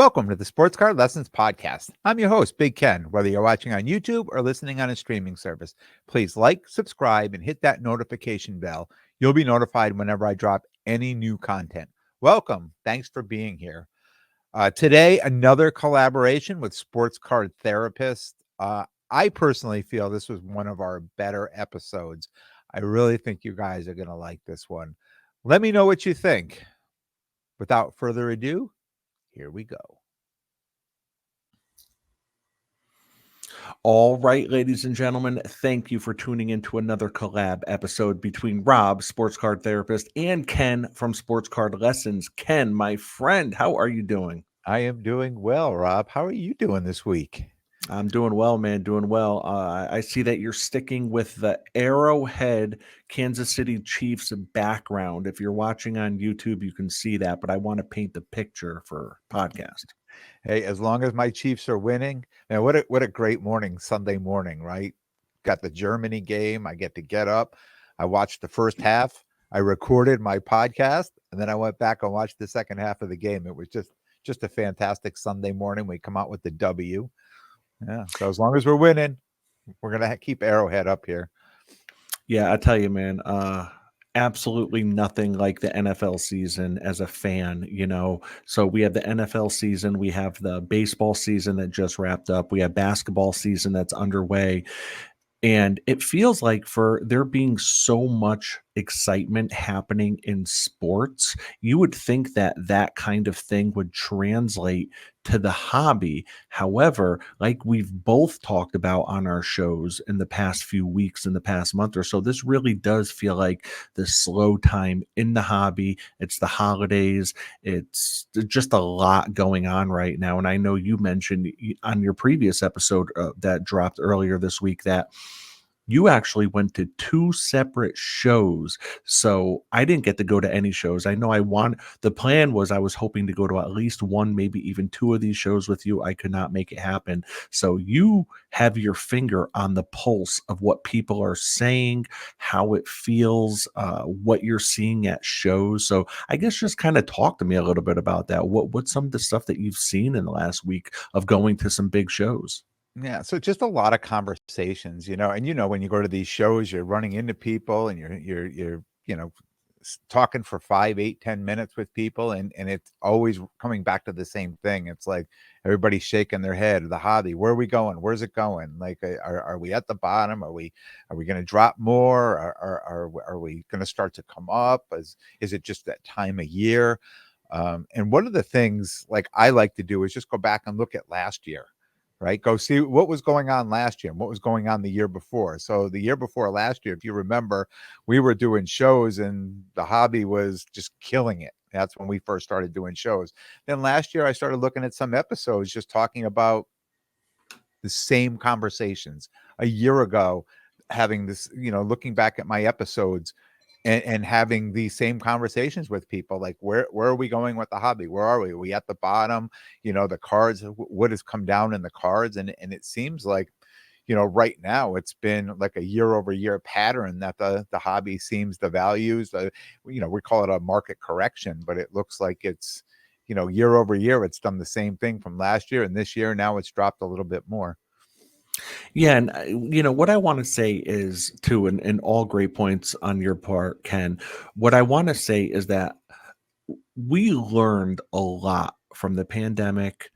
Welcome to the Sports Card Lessons Podcast. I'm your host, Big Ken. Whether you're watching on YouTube or listening on a streaming service, please like, subscribe, and hit that notification bell. You'll be notified whenever I drop any new content. Welcome. Thanks for being here. Today, another collaboration with Sports Card Therapist. I personally feel this was one of our better episodes. I really think you guys are going to like this one. Let me know what you think. Without further ado, here we go. All right, ladies and gentlemen, thank you for tuning into another collab episode between Rob, Sports Card Therapist, and Ken from Sports Card Lessons. Ken, my friend, how are you doing? I am doing well, Rob. How are you doing this week? I'm doing well, man, doing well. I see that you're sticking with the Arrowhead Kansas City Chiefs background. If you're watching on YouTube, you can see that, but I want to paint the picture for podcast. Hey, as long as my Chiefs are winning, man, what a great morning, Sunday morning, right? Got the Germany game. I get to get up. I watched the first half. I recorded my podcast, and then I went back and watched the second half of the game. It was just a fantastic Sunday morning. We come out with the W. Yeah. So as long as we're winning, we're gonna keep Arrowhead up here. Yeah, I tell you, man, absolutely nothing like the NFL season as a fan, you know. So we have the NFL season, we have the baseball season that just wrapped up, we have basketball season that's underway. And it feels like for there being so much excitement happening in sports, you would think that that kind of thing would translate to the hobby. However, like we've both talked about on our shows in the past few weeks, in the past month or so, this really does feel like the slow time in the hobby. It's the holidays. It's just a lot going on right now. And I know you mentioned on your previous episode that dropped earlier this week that you actually went to two separate shows. So I didn't get to go to any shows. I know the plan was I was hoping to go to at least one, maybe even two of these shows with you. I could not make it happen. So you have your finger on the pulse of what people are saying, how it feels, what you're seeing at shows. So I guess just kind of talk to me a little bit about that. What's some of the stuff that you've seen in the last week of going to some big shows? Yeah, so just a lot of conversations, and when you go to these shows, you're running into people and you're talking for 5, 8, 10 minutes with people, and it's always coming back to the same thing. It's like everybody's shaking their head. The hobby, where are we going? Where's it going? Like, are we at the bottom? Are we going to drop more? Are we going to start to come up? Is it just that time of year? And one of the things like I like to do is just go back and look at last year, right? Go see what was going on last year and what was going on the year before. So the year before last year, if you remember, we were doing shows and the hobby was just killing it. That's when we first started doing shows. Then last year, I started looking at some episodes just talking about the same conversations. A year ago, having this, looking back at my episodes and having these same conversations with people, like where are we going with the hobby? Where are we? Are we at the bottom? The cards, what has come down in the cards? And it seems like, right now it's been like a year over year pattern that the hobby seems, the values, we call it a market correction, but it looks like it's, year over year, it's done the same thing from last year, and this year now it's dropped a little bit more. Yeah, and what I want to say is too, and all great points on your part, Ken. What I want to say is that we learned a lot from the pandemic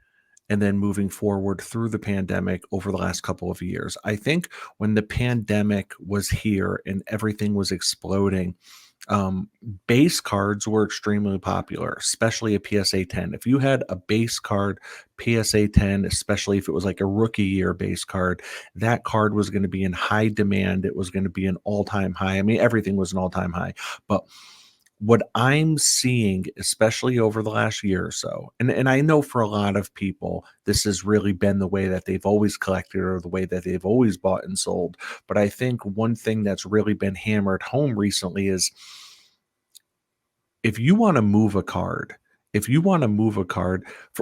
and then moving forward through the pandemic over the last couple of years. I think when the pandemic was here and everything was exploding, um, base cards were extremely popular, especially a PSA 10. If you had a base card, PSA 10, especially if it was like a rookie year base card, that card was going to be in high demand. It was going to be an all time high. I mean, everything was an all time high. But what I'm seeing, especially over the last year or so, and I know for a lot of people, this has really been the way that they've always collected or the way that they've always bought and sold. But I think one thing that's really been hammered home recently is if you want to move a card,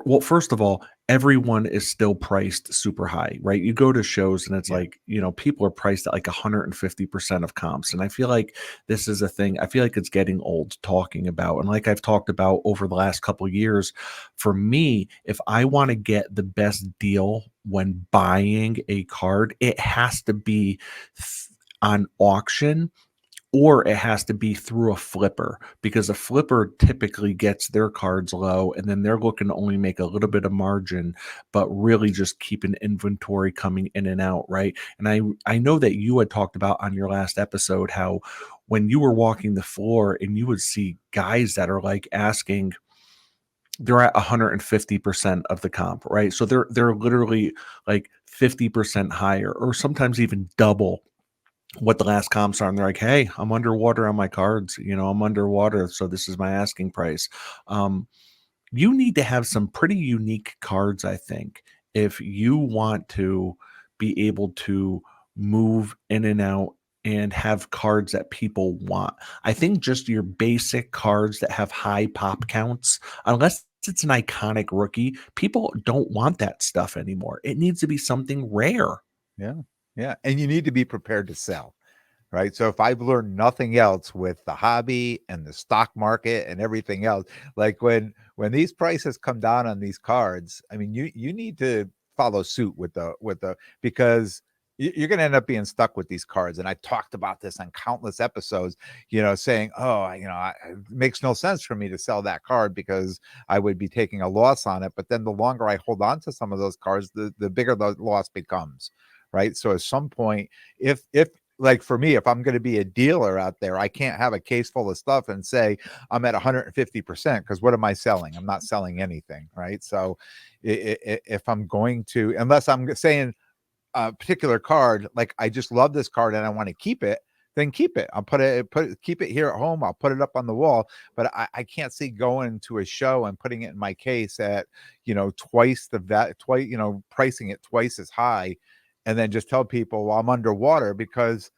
well, first of all, everyone is still priced super high, right? You go to shows and it's Yeah. like, people are priced at like 150% of comps. And I feel like this is a thing I feel like it's getting old talking about. And like I've talked about over the last couple of years, for me, if I want to get the best deal when buying a card, it has to be on auction, or it has to be through a flipper, because a flipper typically gets their cards low and then they're looking to only make a little bit of margin, but really just keep an inventory coming in and out, right? And I know that you had talked about on your last episode how when you were walking the floor and you would see guys that are like asking, they're at 150% of the comp, right? So they're literally like 50% higher, or sometimes even double what the last comps are, and they're like, "Hey, I'm underwater on my cards. I'm underwater, so this is my asking price." Um, you need to have some pretty unique cards, I think, if you want to be able to move in and out and have cards that people want. I think just your basic cards that have high pop counts, unless it's an iconic rookie, people don't want that stuff anymore. It needs to be something rare. Yeah. Yeah. And you need to be prepared to sell. Right. So if I've learned nothing else with the hobby and the stock market and everything else, like when these prices come down on these cards, I mean, you need to follow suit with the because you're going to end up being stuck with these cards. And I talked about this on countless episodes, saying, oh, it makes no sense for me to sell that card because I would be taking a loss on it. But then the longer I hold on to some of those cards, the bigger the loss becomes. Right. So at some point, if like for me, if I'm going to be a dealer out there, I can't have a case full of stuff and say I'm at 150% because what am I selling? I'm not selling anything, right? So if I'm going to, unless I'm saying a particular card, like I just love this card and I want to keep it, then keep it. I'll keep it here at home. I'll put it up on the wall. But I can't see going to a show and putting it in my case at twice the twice pricing it twice as high, and then just tell people, well, I'm underwater because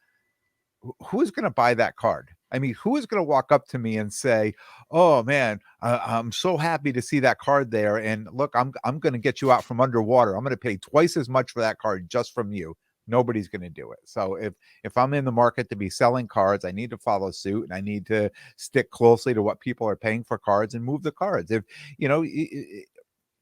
who's going to buy that card? I mean, who is going to walk up to me and say, "Oh man, I'm so happy to see that card there, and look, I'm going to get you out from underwater. I'm going to pay twice as much for that card just from you." Nobody's going to do it. So if I'm in the market to be selling cards, I need to follow suit and I need to stick closely to what people are paying for cards and move the cards. If you know,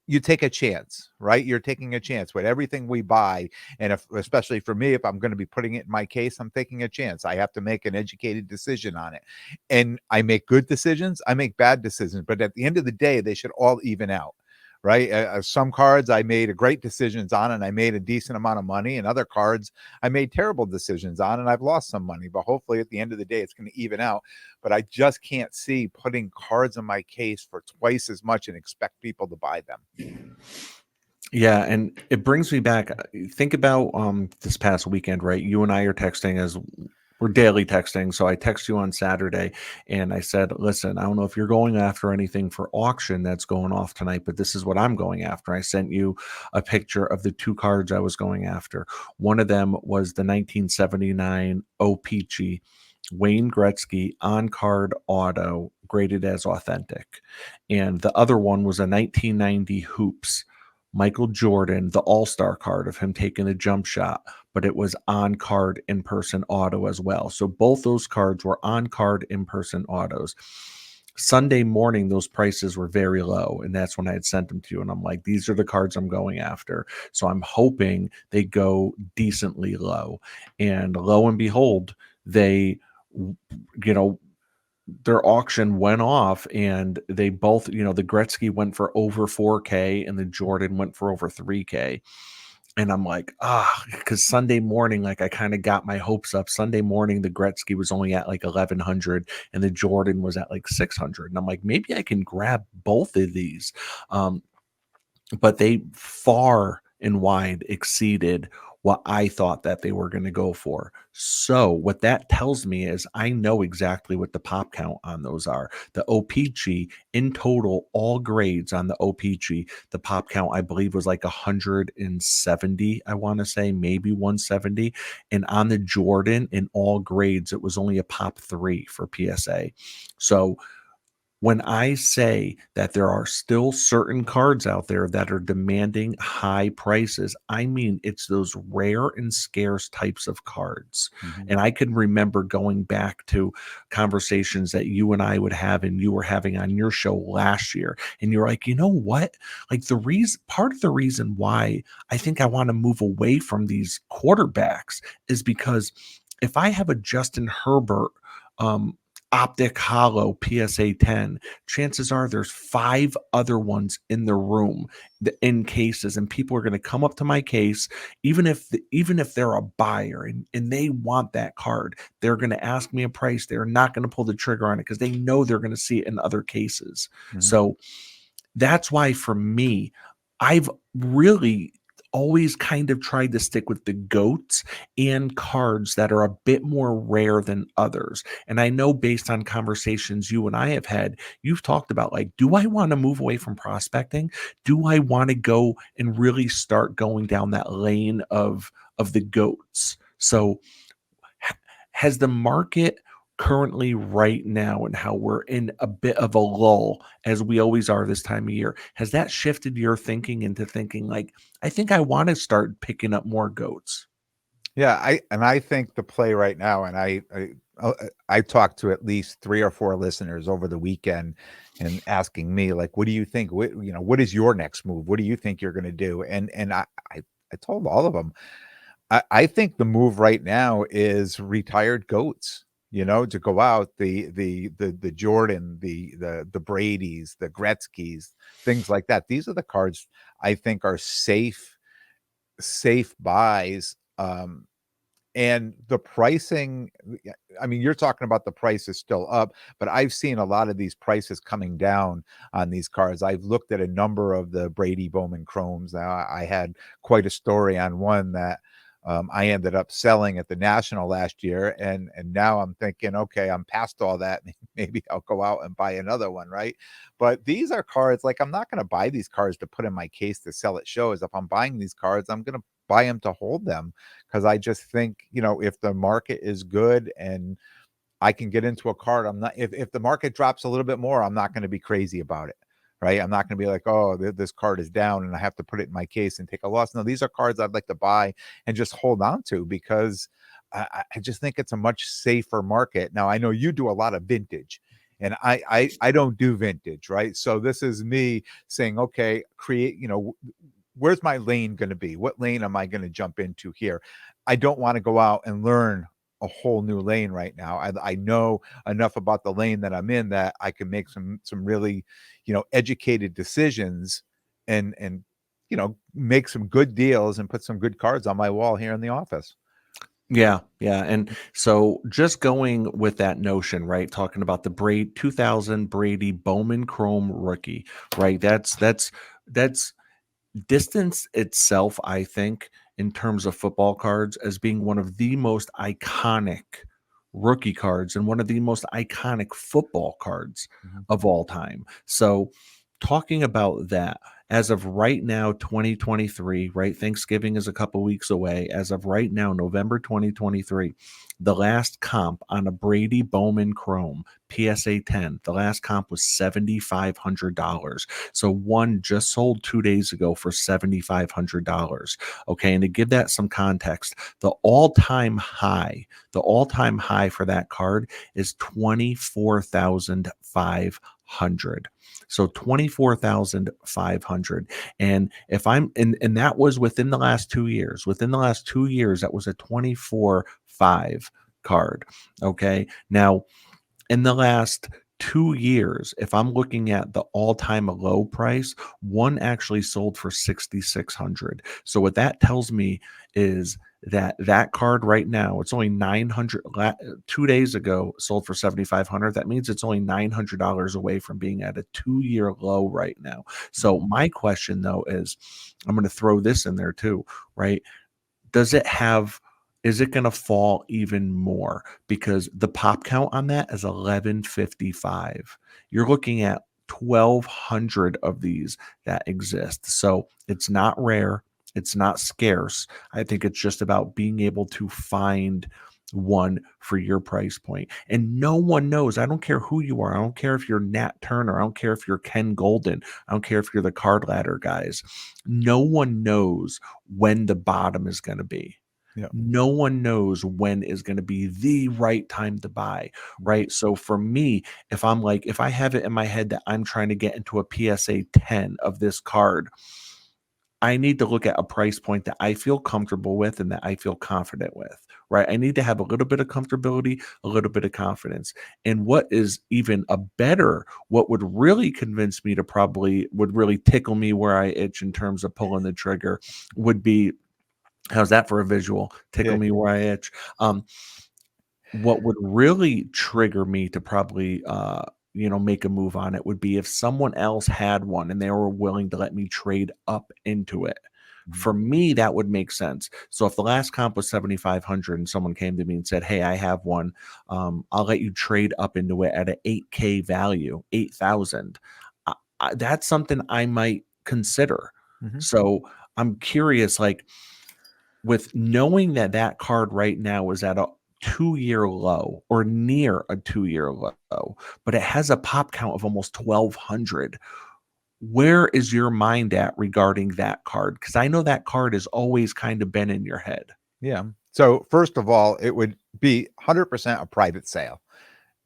you take a chance, right? You're taking a chance with everything we buy. And especially for me, if I'm going to be putting it in my case, I'm taking a chance. I have to make an educated decision on it. And I make good decisions, I make bad decisions. But at the end of the day, they should all even out. Right. Some cards I made a great decisions on and I made a decent amount of money, and other cards I made terrible decisions on and I've lost some money. But hopefully at the end of the day, it's going to even out. But I just can't see putting cards in my case for twice as much and expect people to buy them. Yeah, and it brings me back. Think about this past weekend, right? You and I are texting as we're daily texting. So I text you on Saturday and I said, "Listen, I don't know if you're going after anything for auction that's going off tonight, but this is what I'm going after." I sent you a picture of the two cards I was going after. One of them was the 1979 O-Pee-Chee Wayne Gretzky on card auto graded as authentic. And the other one was a 1990 Hoops Michael Jordan, the all-star card of him taking a jump shot, but it was on card in person auto as well. So both those cards were on card in person autos. Sunday morning, those prices were very low, and that's when I had sent them to you. And I'm like, these are the cards I'm going after. So I'm hoping they go decently low. And lo and behold, they, you know, their auction went off and they both, the Gretzky went for over 4K and the Jordan went for over 3K. And I'm like, because Sunday morning, like I kind of got my hopes up. Sunday morning, the Gretzky was only at like 1100 and the Jordan was at like 600. And I'm like, maybe I can grab both of these. Um, but they far and wide exceeded what I thought that they were going to go for. So what that tells me is I know exactly what the pop count on those are. The OPG in total, all grades on the OPG, the pop count I believe was like 170. I want to say maybe 170, and on the Jordan in all grades it was only a pop 3 for PSA. So When I say that there are still certain cards out there that are demanding high prices, I mean it's those rare and scarce types of cards. Mhm. And I can remember going back to conversations that you and I would have and you were having on your show last year. And you're like, you know what? Like the reason, part of the reason why I think I want to move away from these quarterbacks is because if I have a Justin Herbert, um, optic hollow PSA 10, chances are there's five other ones in the room in cases, and people are going to come up to my case, even if they're a buyer and they want that card, they're going to ask me a price. They're not going to pull the trigger on it because they know they're going to see it in other cases. Mhm. So that's why for me, I've really always kind of tried to stick with the goats and cards that are a bit more rare than others. And I know based on conversations you and I have had, you've talked about like, do I want to move away from prospecting? Do I want to go and really start going down that lane of the goats? So has the market currently right now and how we're in a bit of a lull as we always are this time of year, has that shifted your thinking into thinking like, I think I want to start picking up more goats? Yeah, I think the play right now, and I talked to at least 3 or 4 listeners over the weekend and asking me like, "What do you think? What is your next move? What do you think you're gonna do?" And I told all of them, I think the move right now is retired goats, to go out, the Jordan, the Bradys, the Gretzkys, things like that. These are the cards I think are safe buys, and the pricing, yeah, I mean, you're talking about the price is still up, but I've seen a lot of these prices coming down on these cars. I've looked at a number of the Brady Bowman Chromes. Now, I had quite a story on one that I ended up selling at the National last year, and now I'm thinking, okay, I'm past all that. Maybe I'll go out and buy another one, right? But these are cards like I'm not going to buy these cards to put in my case to sell at shows. If I'm buying these cards, I'm going to buy them to hold them because I just think, if the market is good and I can get into a card, I'm not if the market drops a little bit more, I'm not going to be crazy about it. Right. I'm not going to be like, oh, this card is down and I have to put it in my case and take a loss. No, these are cards I'd like to buy and just hold on to because I just think it's a much safer market. Now, I know you do a lot of vintage and I don't do vintage. Right. So this is me saying, okay, create, where's my lane going to be? What lane am I going to jump into here? I don't want to go out and learn a whole new lane right now. I know enough about the lane that I'm in that I can make some really, educated decisions and make some good deals and put some good cards on my wall here in the office. Yeah, yeah, and so just going with that notion, right? Talking about the Braid 2000 Brady Bowman Chrome rookie, right? That's distance itself, I think, in terms of football cards, as being one of the most iconic rookie cards and one of the most iconic football cards Mhm. of all time. So, talking about that, as of right now, 2023, right? Thanksgiving is a couple weeks away. As of right now, November 2023, the last comp on a Brady Bowman Chrome PSA 10, the last comp was $7,500. So one just sold 2 days ago for $7,500. Okay. And to give that some context, the all time high for that card is 24,500. So 24,500. And if I'm and that was within the last 2 years. Within the last 2 years, that was a 24,500 card. Okay. Now in the last 2 years, if I'm looking at the all-time low price, one actually sold for 6,600. So what that tells me is that that card right now, it's only 900. 2 days ago sold for 7,500. That means it's only $900 away from being at a 2-year low right now. So my question though is, I'm going to throw this in there too, right? Does it have is it gonna fall even more? Because the pop count on that is 1155. You're looking at 1,200 of these that exist. So it's not rare, it's not scarce. I think it's just about being able to find one for your price point. And no one knows. I don't care who you are. I don't care if you're Nat Turner. I don't care if you're Ken Golden. I don't care if you're the card ladder guys. No one knows when the bottom is going to be. Yeah. No one knows when is going to be the right time to buy, Mhm. right? So for me, if I have it in my head that I'm trying to get into a PSA 10 of this card, I need to look at a price point that I feel comfortable with and that I feel confident with, right? I need to have a little bit of comfortability, a little bit of confidence. And what is even a better, what would really convince me to probably would really tickle me where I itch in terms of pulling the trigger would be, how's that for a visual? Tickle Yeah. me where I itch. Um, what would really trigger me to probably make a move on it would be if someone else had one and they were willing to let me trade up into it. Mhm. For me, that would make sense. So if the last comp was 7,500 and someone came to me and said, "Hey, I have one, I'll let you trade up into it at an 8K value, 8,000." That's something I might consider. Mhm. So I'm curious, like, with knowing that that card right now is at a 2-year low or near a 2-year low, but it has a pop count of almost 1,200. Where is your mind at regarding that card? Because I know that card has always kind of been in your head. Yeah. So first of all, it would be 100% a private sale.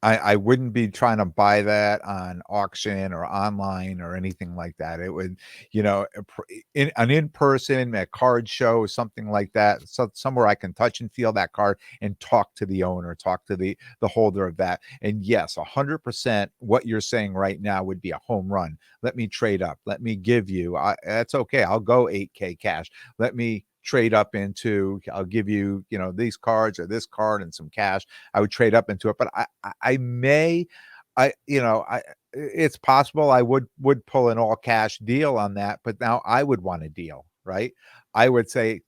I wouldn't be trying to buy that on auction or online or anything like that. It would, in an in-person, a card show, something like that, so somewhere I can touch and feel that card and talk to the owner, talk to the holder of that. And yes, 100% what you're saying right now would be a home run. Let me trade up. Let me give you, that's okay. I'll go 8K cash. Let me trade up into, I'll give you, these cards or this card and some cash. I would trade up into it, but I may, I you know I it's possible I would pull an all cash deal on that, but now I would want a deal, right? I would say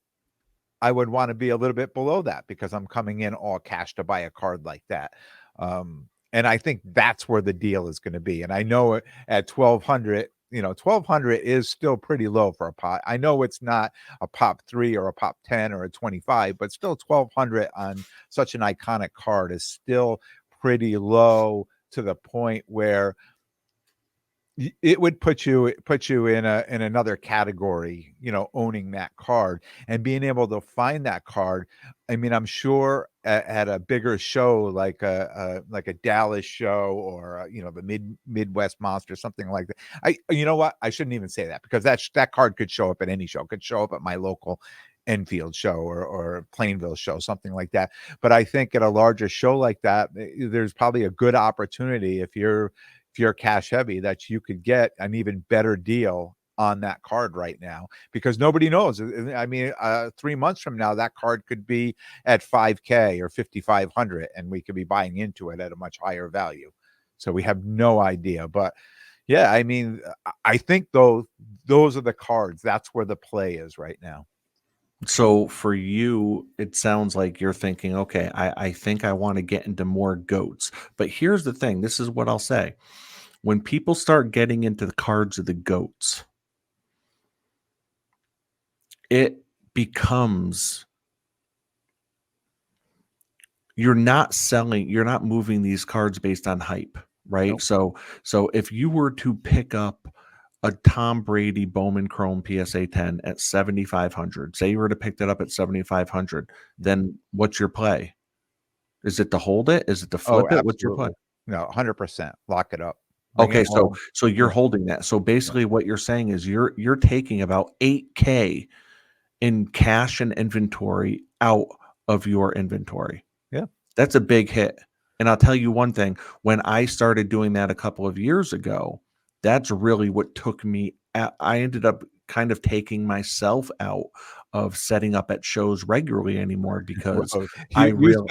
I would want to be a little bit below that because I'm coming in all cash to buy a card like that. And I think that's where the deal is going to be. And I know it at 1200, 1200 is still pretty low for a pot. I know it's not a pop 3 or a pop 10 or a 25, but still 1200 on such an iconic card is still pretty low to the point where it would put you in another category, owning that card and being able to find that card. I mean, I'm sure at a bigger show like a Dallas show or the Midwest Monster, something like that. You know what? I shouldn't even say that because that card could show up at any show. Could show up at my local Enfield show or Plainville show, something like that. But I think at a larger show like that, there's probably a good opportunity if you're cash heavy that you could get an even better deal on that card right now because nobody knows. I mean, 3 months from now, that card could be at 5K or 5,500, and we could be buying into it at a much higher value. So we have no idea. But yeah, I mean, I think though those are the cards. That's where the play is right now. So for you, it sounds like you're thinking, okay, I think I want to get into more goats. But here's the thing, this is what I'll say. When people start getting into the cards of the goats, it becomes you're not moving these cards based on hype, right? Nope. So if you were to pick up a Tom Brady Bowman Chrome PSA 10 at 7,500, say you were to pick that up at 7,500, Mhm. then what's your play? Is it to hold it? Is it to Oh, flip it? What's your play? absolutely. No, 100%. Lock it up. Bring it Okay, so home. so you're Yeah. holding that. So Yeah. basically what you're saying is you're taking about 8K in cash and inventory out of your inventory. Yeah. That's a big hit. And I'll tell you one thing, when I started doing that a couple of years ago, that's really what took me I ended up kind of taking myself out of setting up at shows regularly anymore because Whoa. I You real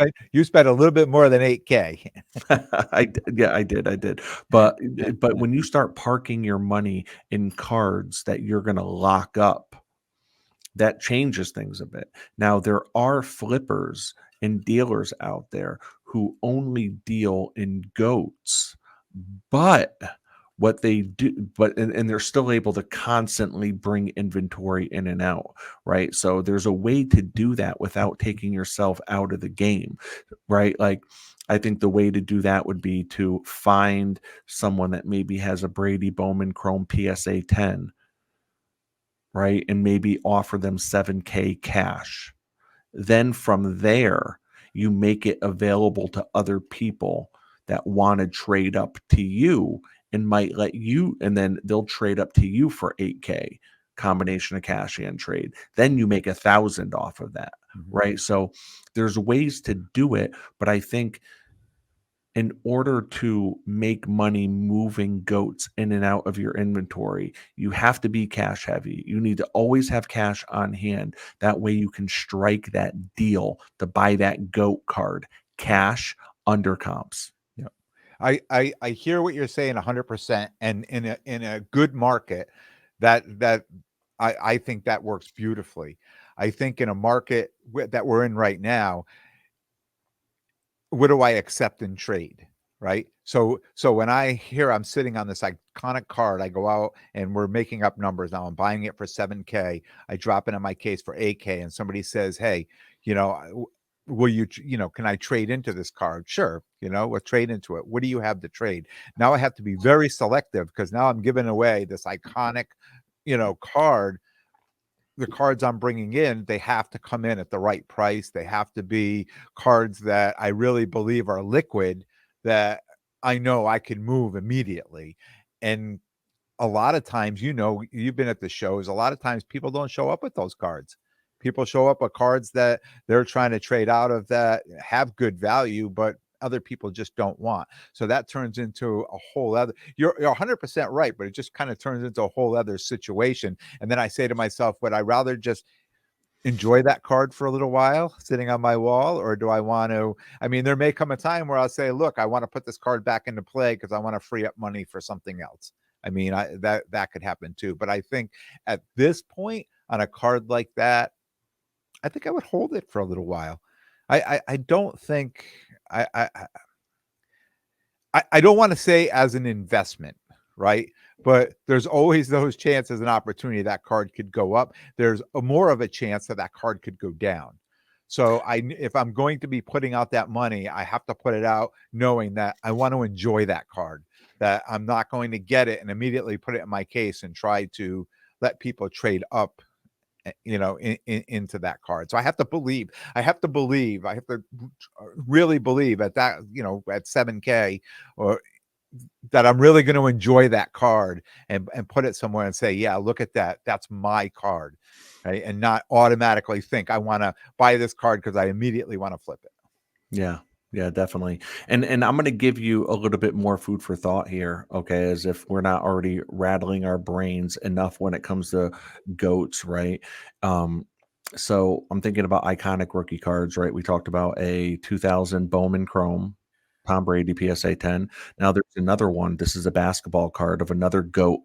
spent a little bit more than 8K. Yeah, I did. But when you start parking your money in cards that you're gonna lock up, that changes things a bit. Now, there are flippers and dealers out there who only deal in goats, but what they do, but and they're still able to constantly bring inventory in and out, right? So there's a way to do that without taking yourself out of the game, right? Like I think the way to do that would be to find someone that maybe has a Brady Bowman Chrome PSA 10, right? And maybe offer them 7K cash. Then from there, you make it available to other people that want to trade up to you and might let you, and then they'll trade up to you for 8K combination of cash and trade. Then you make 1,000 off of that, Mhm. right? So there's ways to do it, but I think in order to make money moving goats in and out of your inventory, you have to be cash heavy. You need to always have cash on hand. That way you can strike that deal to buy that goat card. Cash under comps. Yeah. I hear what you're saying 100%, and in a good market, that I think that works beautifully. I think in a market that we're in right now, what do I accept and trade, right? So when I hear I'm sitting on this iconic card, I go out and we're making up numbers now. I'm buying it for 7K. I drop it in my case for 8K, and somebody says, "Hey, you know, will you, can I trade into this card?" Sure, we'll trade into it. What do you have to trade? Now I have to be very selective because now I'm giving away this iconic, card. The cards I'm bringing in, they have to come in at the right price. They have to be cards that I really believe are liquid, that I know I can move immediately. And a lot of times, you've been at the shows, a lot of times people don't show up with those cards. People show up with cards that they're trying to trade out of that have good value, but other people just don't want. So that turns into a whole other, you're 100% right, but it just kind of turns into a whole other situation. And then I say to myself, would I rather just enjoy that card for a little while sitting on my wall, or do I want to, I mean, there may come a time where I'll say, look, I want to put this card back into play because I want to free up money for something else. I mean, that could happen too, but I think at this point on a card like that, I think I would hold it for a little while. I don't think, I don't want to say as an investment, right? But there's always those chances and opportunity that card could go up. There's more of a chance that that card could go down. So if I'm going to be putting out that money, I have to put it out knowing that I want to enjoy that card, that I'm not going to get it and immediately put it in my case and try to let people trade up, into that card. So I have to really believe at that, at 7K, or that I'm really going to enjoy that card, and put it somewhere and say, yeah, look at that. That's my card. Right. And not automatically think I want to buy this card because I immediately want to flip it. Yeah. Yeah, definitely. And I'm going to give you a little bit more food for thought here, okay, as if we're not already rattling our brains enough when it comes to goats, right? Um so I'm thinking about iconic rookie cards, right? We talked about a 2000 Bowman Chrome Tom Brady PSA 10. Now there's another one. This is a basketball card of another goat.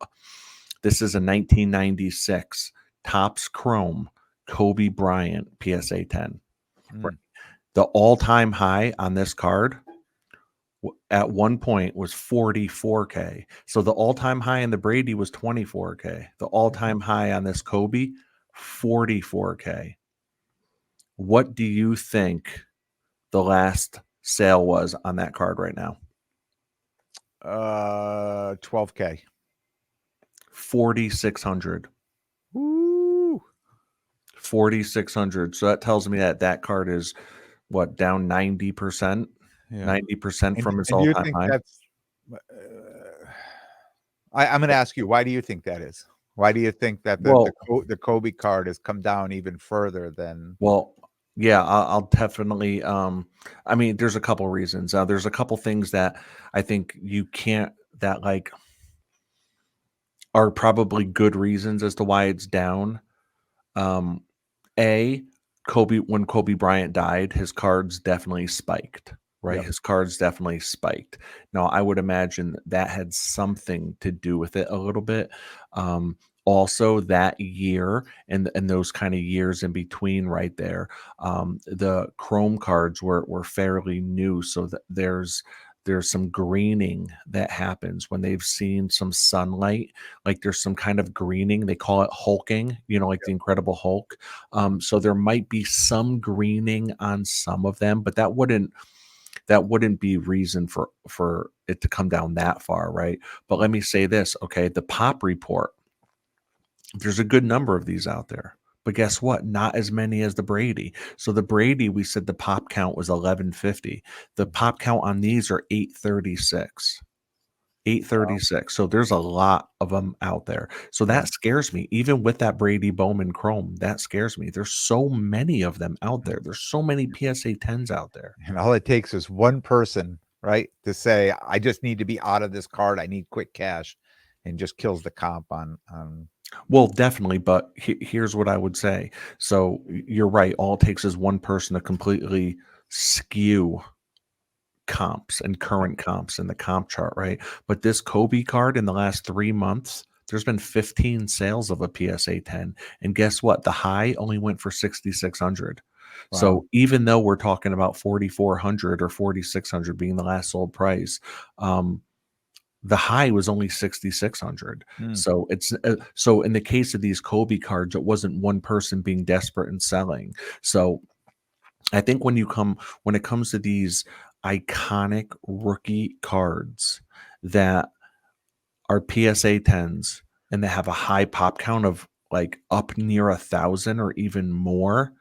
This is a 1996 Topps Chrome Kobe Bryant PSA 10. Mm. The all-time high on this card at one point was 44K. So the all-time high in the Brady was 24K. The all-time high on this Kobe, 44K. What do you think the last sale was on that card right now? 12K. 4,600. Woo. 4,600. So that tells me that that card is what, down 90%? Yeah. 90% And from its and you all-time think high? that's, I'm gonna ask you, why do you think that is? Why do you think that Well, the Kobe card has come down even further than? Well, yeah, I'll definitely. I mean, there's a couple reasons. There's a couple things that I think you can't that like are probably good reasons as to why it's down. Um, A, Kobe when Kobe Bryant died, his cards definitely spiked, right? Yep. His cards definitely spiked. Now, I would imagine that had something to do with it a little bit. Also, that year and those kind of years in between, right there, the Chrome cards were fairly new, so that there's some greening that happens when they've seen some sunlight. Like there's some kind of greening. They call it hulking, like the Incredible Hulk. So there might be some greening on some of them, but that wouldn't be reason for it to come down that far, right? But let me say this, okay? The Pop Report, there's a good number of these out there. But guess what? Not as many as the Brady. So the Brady, we said the pop count was 1150. The pop count on these are 836. Wow. 836. So there's a lot of them out there. So Yeah. that scares me. Even with that Brady Bowman Chrome, that scares me. There's so many of them out there. There's so many PSA 10s out there. And all it takes is one person, right, to say, "I just need to be out of this card. I need quick cash," and just kills the comp on Well, definitely, but here's what I would say. So you're right. All it takes is one person to completely skew comps and Yep. current comps in the comp chart, right? But this Kobe card in the last 3 months, there's been 15 sales of a PSA 10. And guess what? The high only went for 6,600. Wow. So even though we're talking about 4,400 or 4,600 being the last sold price, the high was only 6,600. Mm, So in the case of these Kobe cards, it wasn't one person being desperate and selling. So I think when it comes to these iconic rookie cards that are PSA 10s and they have a high pop count of like up near 1,000 or even more,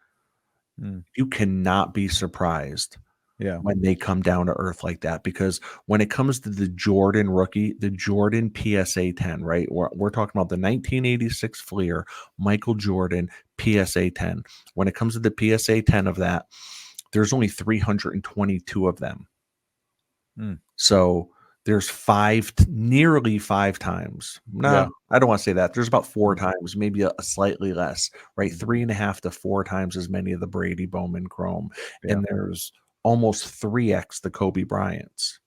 mm, you cannot be surprised yeah. when they come down to earth like that. Because when it comes to the Jordan rookie, the Jordan PSA 10, right? We're talking about the 1986 Fleer, Michael Jordan PSA 10. When it comes to the PSA 10 of that, there's only 322 of them. Mm, So there's nearly five times. yeah. No, I don't want to say that. There's about four Mm, times, maybe a slightly less, right? mm, 3.5 to 4 times as many of the Brady Bowman Chrome. yeah. And there's almost 3x the Kobe Bryants.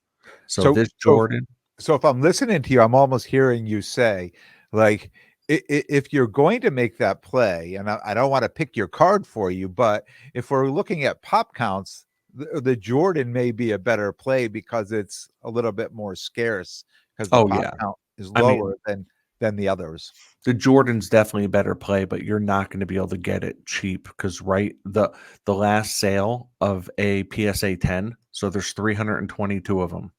So So this so Jordan, So if I'm listening to you, I'm almost hearing you say, like, if you're going to make that play, and I don't want to pick your card for you, but if we're looking at pop counts, the Jordan may be a better play because it's a little bit more scarce because the oh pop yeah. count is I mean, lower than the others. the Jordan's definitely a better play, but you're not going to be able to get it cheap because right the last sale of a PSA 10, so there's 322 of them.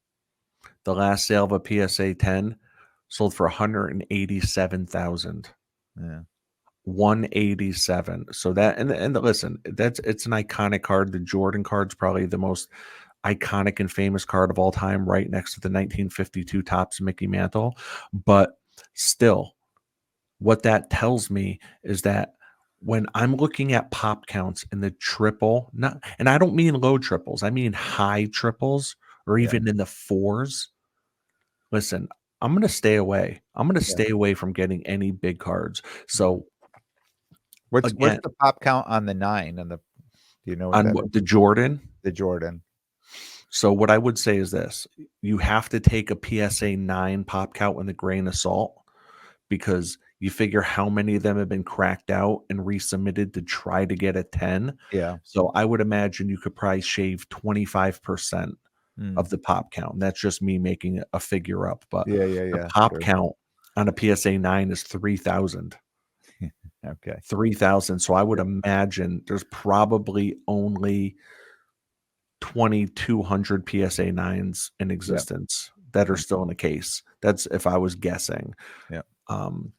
The last sale of a PSA 10 sold for 187,000. Yeah, 187. So that and listen, it's an iconic card. The Jordan card's probably the most iconic and famous card of all time, right next to the 1952 Topps Mickey Mantle. But still, what that tells me is that when I'm looking at pop counts in the triple, not and I don't mean low triples, I mean high triples or yeah, even in the fours. Listen, I'm going to stay away. I'm going to yeah. stay away from getting any big cards. Mhm. So What's again, the pop count on the 9 and the do you know what on that what is? the Jordan. The Jordan. So what I would say is this: you have to take a PSA 9 pop count with a grain of salt because you figure how many of them have been cracked out and resubmitted to try to get a 10. Yeah. So I would imagine you could probably shave 25% Mm. of the pop count. And that's just me making a figure up, but Yeah, yeah, the yeah, pop sure. count on a PSA 9 is 3,000. Okay. 3,000. So I would Yeah, imagine there's probably only 2,200 PSA 9s in yeah, existence that are mm, still in the case. That's if I was guessing. yeah. Um,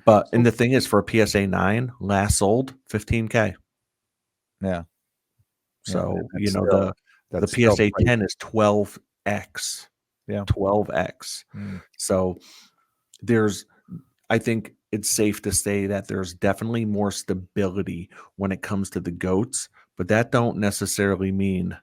but and So the thing is for a PSA 9, last sold 15K. yeah. Yeah, and So, the that's still PSA pricey. 10 is 12x, Yeah. 12x. Mm, So there's I think it's safe to say that there's definitely more stability when it comes to the goats, but that don't necessarily mean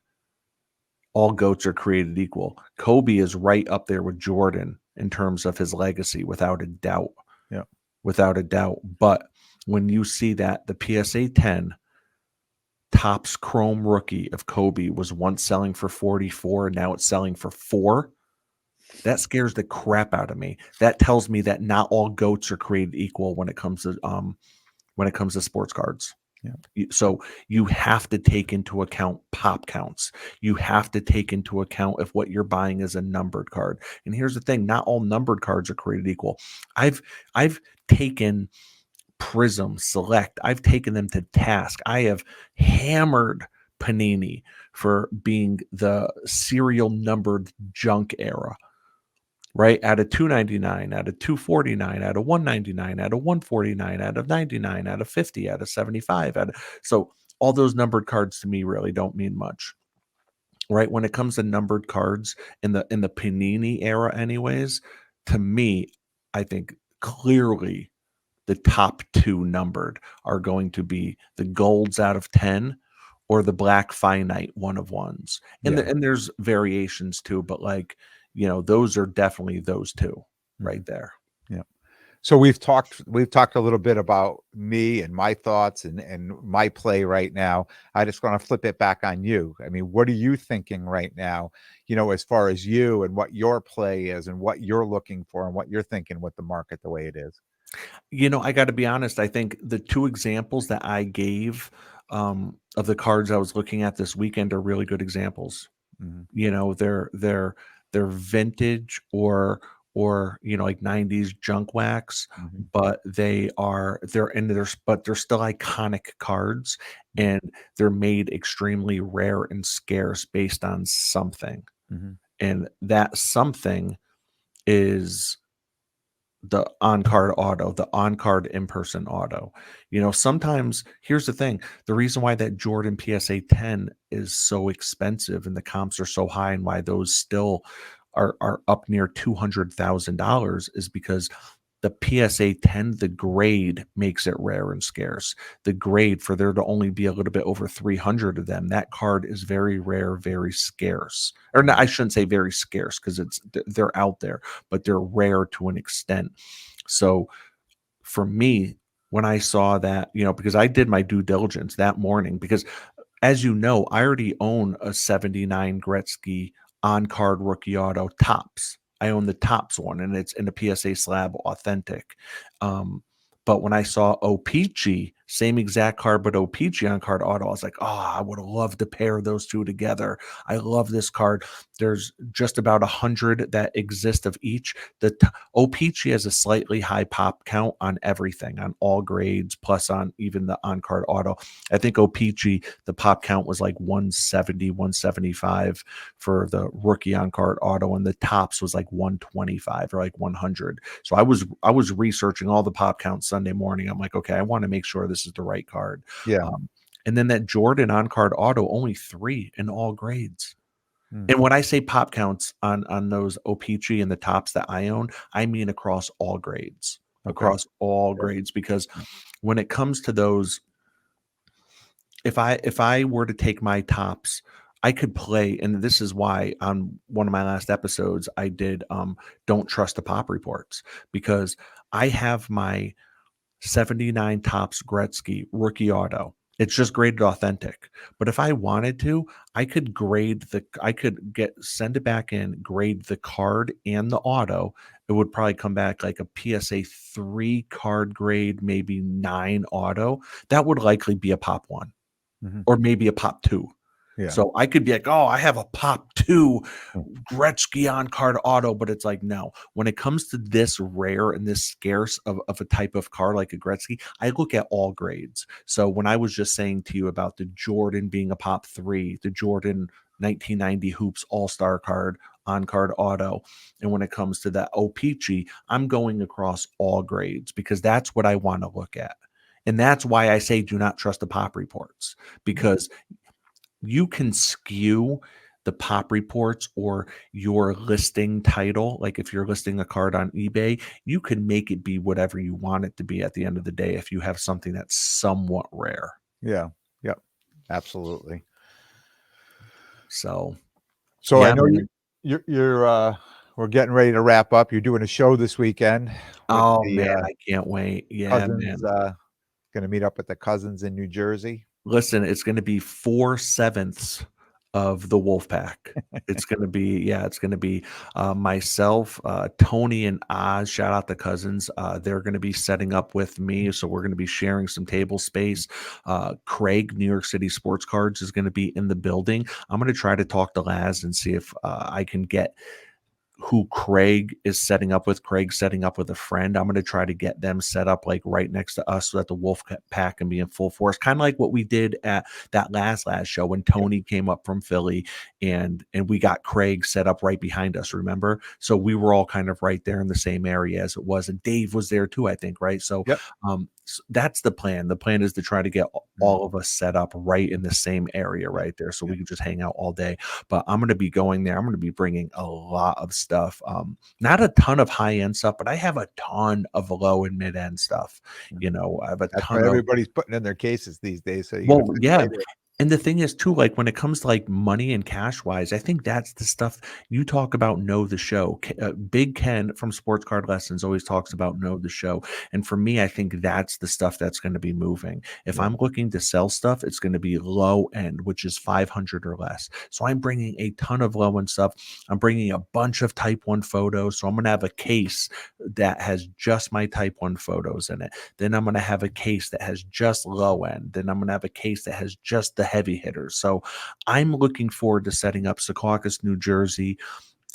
all goats are created equal. Kobe is right up there with Jordan in terms of his legacy, without a doubt, yeah, without a doubt. But when you see that the PSA 10 Topps Chrome rookie of Kobe was once selling for 44 and now it's selling for 4, that scares the crap out of me. That tells me that not all goats are created equal when it comes to sports cards. Yeah. So you have to take into account pop counts. You have to take into account if what you're buying is a numbered card. And here's the thing, not all numbered cards are created equal. I've taken Prism, Select, I've taken them to task. I have hammered Panini for being the serial numbered junk era, right? Out of 299, out of 249, out of 199, out of 149, out of 99, out of 50, out of 75, so all those numbered cards to me really don't mean much. Right? When it comes to numbered cards in the Panini era anyways, to me, I think clearly the top 2 numbered are going to be the golds out of 10 or the black finite 1 of 1s. And Yeah. and there's variations too, but like, those are definitely those 2 Mhm. right there. Yeah. So we've talked a little bit about me and my thoughts and my play right now. I just want to flip it back on you. I mean, what are you thinking right now, as far as you and what your play is and what you're looking for and what you're thinking with the market the way it is? I got to be honest. I think the 2 examples that I gave of the cards I was looking at this weekend are really good examples. Mhm. They're vintage or like 90s junk wax, Mhm. but they're still iconic cards, Mhm. and they're made extremely rare and scarce based on something. Mhm. And that something is the on-card auto, the on-card in-person auto. Sometimes here's the thing, the reason why that Jordan PSA 10 is so expensive and the comps are so high and why those still are up near $200,000 is because the PSA 10, the grade makes it rare and scarce. The grade, for there to only be a little bit over 300 of them, that card is very rare, very scarce. Or no, Mhm. I shouldn't say very scarce because they're out there, but they're rare to an extent. So for me, when I saw that, because I did my due diligence that morning, because as you know, I already own a 79 Gretzky on card rookie auto tops. I own the tops one, and it's in a PSA slab authentic. Um, but when I saw OPG, same exact card, but OPG on card auto, I was like, oh, I would have loved to pair those 2 together. I love this card. There's just about 100 that exist of each. OPG has a slightly high pop count on everything, on all grades, plus on even the on card auto. I think OPG, the pop count was like 170, 175 for the rookie on card auto, and the tops was like 125 or like 100. So I was researching all the pop counts Sunday morning. I'm like, okay, I want to make sure this is the right card. Yeah. Um, and then that Jordan on card auto, only 3 in all grades. Mm. And when I say pop counts on those OPG and the tops that I own, I mean Okay. across all Good. grades, because when it comes to those, if I were to take my tops, I could play, and this is why on one of my last episodes I did don't trust the pop reports, because I have my 79 tops Gretzky rookie auto. It's just graded authentic. But if I wanted to, I could send it back in, grade the card and the auto. It would probably come back like a PSA 3 card grade, maybe 9 auto. That would likely be a pop 1 Mhm. or maybe a pop 2. Yeah. So I could be like, oh, I have a pop 2 Mm. Gretzky on card auto, but it's like, no. When it comes to this rare and this scarce of a type of card like a Gretzky, I look at all grades. So when I was just saying to you about the Jordan being a pop 3, the Jordan 1990 Hoops All-Star card on card auto, and when it comes to that OPG, I'm going across all grades because that's what I want to look at. And that's why I say do not trust the pop reports, because you can skew the pop reports or your listing title. Like if you're listing a card on eBay, you can make it be whatever you want it to be at the end of the day if you have something that's somewhat rare. Yeah. Yep. Absolutely. So, So I yeah, know man. we're getting ready to wrap up. You're doing a show this weekend with Oh, the man, I can't wait. Yeah, cousins, man. gonna meet up with the cousins in New Jersey. Listen, it's going to be 4/7 of the wolf pack. It's gonna be yeah, it's gonna be, myself, Tony and Oz, shout out the cousins, they're gonna be setting up with me, so we're gonna be sharing some table space. Craig, New York City Sports Cards, is gonna be in the building. I'm gonna try to talk to Laz and see if, I can get who Craig is setting up with. Craig's setting up with a friend. I'm going to try to get them set up like right next to us so that the wolf pack can be in full force. Kind of like what we did at that last show when Yep. Tony came up from Philly and we got Craig set up right behind us, remember? So we were all kind of right there in the same area as it was. And Dave was there too, I think, right? So Yep. that's the plan. The plan is to try to get Mm, all of us set up right in the same area right there so we can just hang out all day. But I'm going to be going there. I'm going to be bringing a lot of stuff. Not a ton of high end stuff, but I have a ton of low and mid end stuff. mm. I have a That's what ton of everybody's putting in their cases these days, so you gotta well, fit yeah, right in. and the thing is too, like, when it comes to, like, money and cash wise, I think that's the stuff you talk about know the show. Big Ken from Sports Card Lessons always talks about know the show, and for me, I think that's the stuff that's gonna be moving. If Yeah. I'm looking to sell stuff, it's gonna be low end, which is 500 or less. So I'm bringing a ton of low end stuff. I'm bringing a bunch of Type 1 photos, so I'm gonna have a case that has just my Type 1 photos in it. Then I'm going to have a case that has just low end. Then I'm going to have a case that has just the heavy hitters. So I'm looking forward to setting up Secaucus, New Jersey.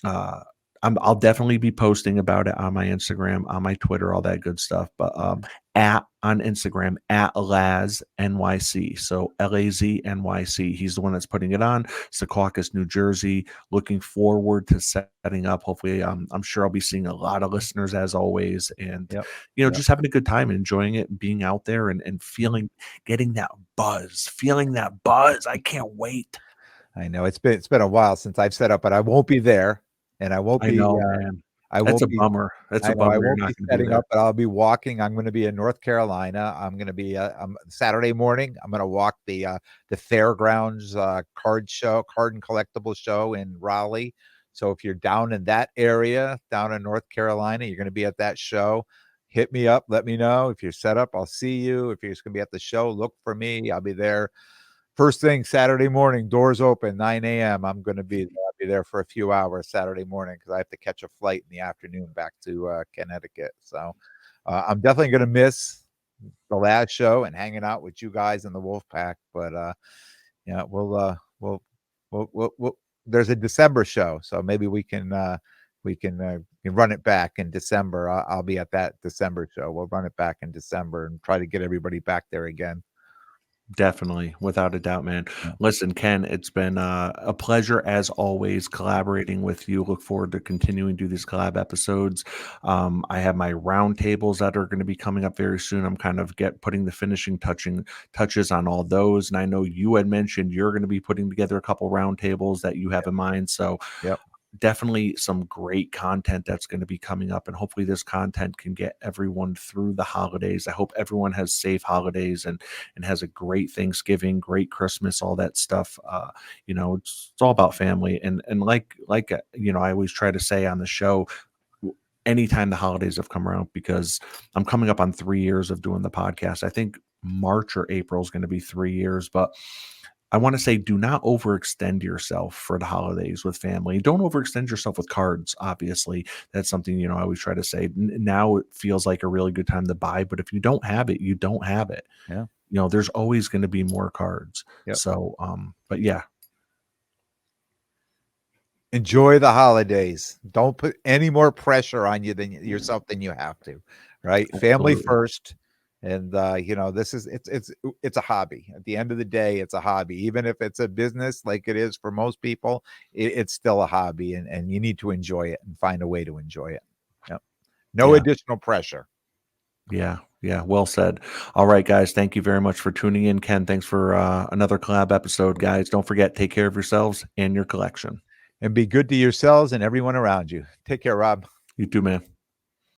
Uh, I'll definitely be posting about it on my Instagram, on my Twitter, all that good stuff. But Mhm. at on Instagram at Laz NYC, so LAZNYC. He's the one that's putting it on. Secaucus, New Jersey. Looking forward to setting up. Hopefully, I'm sure I'll be seeing a lot of listeners as always, and Yep. Yep. just having a good time, and enjoying it, being out there, and Mhm. getting that buzz, feeling that buzz. I can't wait. I know it's been a while since I've set up, but I won't be there, and I won't I be, know, man. I That's won't a be bummer. That's a I know I bummer you're won't be not going to be setting there. up, but I'll be walking. I'm gonna be in North Carolina. I'm gonna be, Saturday morning, I'm gonna walk the fairgrounds, card and collectible show in Raleigh. So if you're down in that area, down in North Carolina, you're gonna be at that show, hit me up, let me know. If you're set up, I'll see you. If you're just gonna be at the show, look for me. I'll be there first thing Saturday morning, doors open, 9 a.m. I'm gonna be there. I'll be there for a few hours Saturday morning because I have to catch a flight in the afternoon back to, Connecticut. So, I'm definitely gonna miss the last show and hanging out with you guys in the Wolf Pack, but, yeah, we'll there's a December show, so maybe we can run it back in December. I'll be at that December show. We'll run it back in December and try to get everybody back there again. Definitely, without a doubt, man. Yeah. Listen, Ken, it's been a pleasure as always collaborating with you. Look forward to continuing to do these collab episodes. I have my roundtables that are going to be coming up very soon. I'm kind of putting the finishing touches on all those, and I know you had mentioned you're going to be putting together a couple roundtables that you have in mind. So Yep. definitely some great content that's going to be coming up, and hopefully this content can get everyone through the holidays. I hope everyone has safe holidays and has a great Thanksgiving, great Christmas, all that stuff. It's all about family, and I always try to say on the show, anytime the holidays have come around, because I'm coming up on 3 years of doing the podcast. I think March or April is going to be 3 years, but I want to say do not overextend yourself for the holidays with family. Don't overextend yourself with cards. Obviously, that's something I always try to say. Now it feels like a really good time to buy, but if you don't have it, you don't have it. Yeah. There's always going to be more cards. Yep. So, but yeah, Enjoy the holidays. Don't put any more pressure on you than yourself than you have to, right? Family absolutely. first, and, this is it's a hobby. At the end of the day, it's a hobby. Even if it's a business like it is for most people, it's still a hobby, and you need to enjoy it and find a way to enjoy it. Yep. No Yeah. additional pressure. Yeah. Yeah. Well said. All right, guys. Thank you very much for tuning in. Ken, thanks for another collab episode, guys. Don't forget, take care of yourselves and your collection. And be good to yourselves and everyone around you. Take care, Rob. You too, man.